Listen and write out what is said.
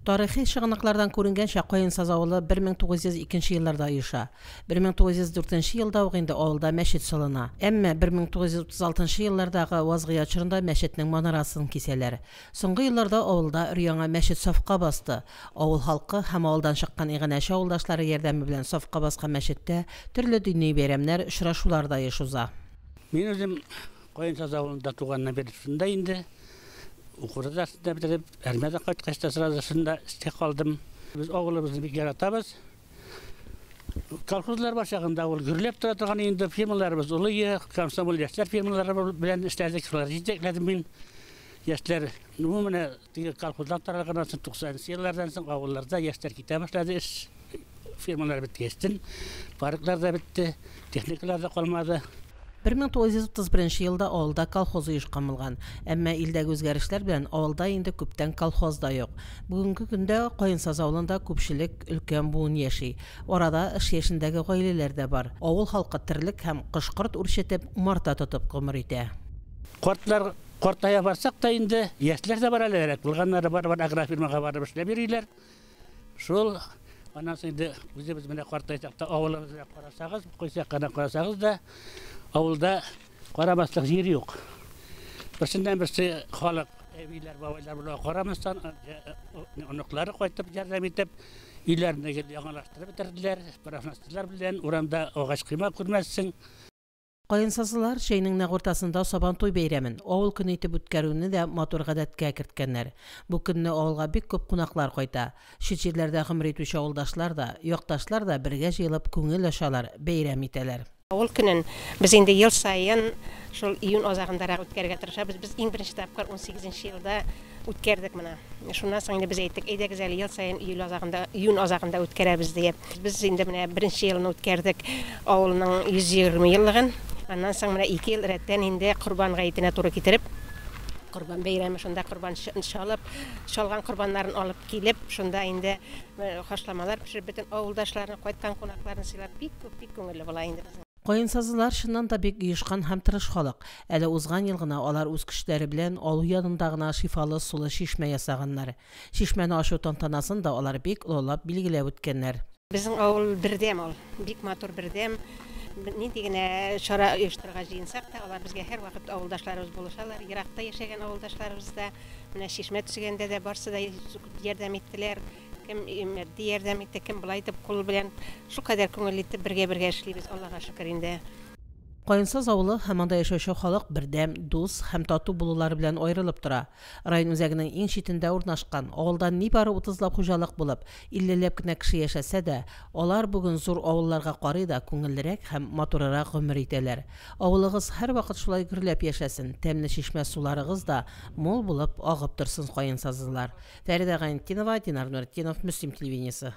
Тарихи чыгыныклардан күренгән Кайынсаз авылы 1902 елларда оеша. 1904 елда ук инде авылда мәчет салына. Әмма 1936 еллардагы вазгыять чорында мәчетнең манарасын кисәләр. Соңгы елларда авылда өр-яңа мәчет сафка басты. Авыл халкы һәм авылдан чыккан игенәче авылдашлары ярдәме белән сафка баскан мәчеттә төрле дини бәйрәмнәр, очрашулар да оешуза. Мин үзем Кайынсаз авылында туганнан бeri шунда инде. Укырдасында битеп, әрмәдә кайткачта сразысында истә калдым. Без авылыбызны бик яратабыз. Колхозлар башагында ул гөрләп тора торган инде фирмаларыбыз улы, комсомол яшьләр фирмалары белән эшләдек. Шулар җитәкләдем мин. Яшьләр, менә теге колхоздан таралган 90 еллардан соң авылларда яшьләр китә башлады. Фирмалар биткәчтен, парклар да битте, техникалар да калмады. 1931 елда авылда колхоз оешкан булган, әмма илдәге үзгәрешләр белән авылда инде күптән колхоз да юк. Бүгенге көндә Кайынсаз авылында күпчелек өлкән буын яши. Арада эш яшендәге гаиләләр дә бар. Авыл халкы терлек һәм кышкырт үрчетеп, умарта тотып гомер итә. Картлар картая барсак та инде яшьләр дә бар әле, булганнары бар, агрофирмага барып эшләп йөриләр. Шул аннан соң инде үзебез менә картайсакта авылыбызга карасагыз, койсакка карасагыз да авылда карамаслык җир юк. Берсеннән берсе халык, әбиләр, бабайлар белән карамастан, оныклары кайтып ярдәм итеп, өйләрне яңалаштырып бетерделәр. Профессорлар белән урамда агач кыйма күрмәссең. Кайынсазлар чәйнең нәг уртасында Сабантуй бәйрәмен, авыл көне итеп үткәрүне дә матур гадәткә керткәннәр. Бу көнне авылга бик күп кунаклар кайта. Чит җирләрдә гомер итүче авылдашлар да, якташлар да бергә җыелып күңел ачалар, бәйрәм итәләр. Авыл көнен без инде ел сайын шул июнь азагындарак үткәрергә тырышабыз. Без иң беренче тапкыр 18 елда үткәрдек менә. Шуннан соң инде без әйттек, әйдәгез әле ел сайын июнь азагында үткәрәбез дип. Без инде менә беренче елны үткәрдек авылның 120 еллыгын. Аннан соң менә 2 ел рәттән инде Корбан гаетенә туры китереп, Корбан бәйрәме шунда корбан шалган корбаннарын алып килеп, шунда инде хашламалар пешереп, бөтен авылдашларны, кайткан кунакларны сыйлап, бик күңелле була инде. Кайынсазлар чыннан да бик оешкан һәм тырыш халык. Әле узган ел гына алар үз көчләре белән алу янында гына шифалы сулы шишмә ясаганнар. Шишмәне ачу тантанасын да алар бик олылап билгеләп үткәннәр. Безнең авыл бердәм ул, бик матур бердәм. Нинди генә чара оештырырга җыенсак та, алар безгә һәр вакыт авылдашларыбыз булышалар. Еракта яшәгән авылдашларыбыз да, менә шишмә төзегәндә дә барсы да ярдәм иттеләр. Кем мәдди ярдәм итте, кем булай итеп кул белән шулкадәр күңел итеп бергә эшлибез, Аллага шөкер инде. Кайынсаз авылы һәм анда яшәүче халык бердәм, дус һәм тату булулары белән аерылып тора. Район үзәгенең иң читендә урнашкан, авылда нибары 30лап хуҗалык булып, 50ләп кенә кеше яшәсә дә, алар бүген зур авылларга карый да күңеллерәк һәм матуррак гомер итәләр. Авылыгыз һәр вакыт шулай гөрләп яшәсен, тәмле чишмә суларыгыз да мул булып агып торсын, Кайынсазлар. Фәридә Гайнетдинова, Динар Нуретдинов, Мөслим телевидениесе.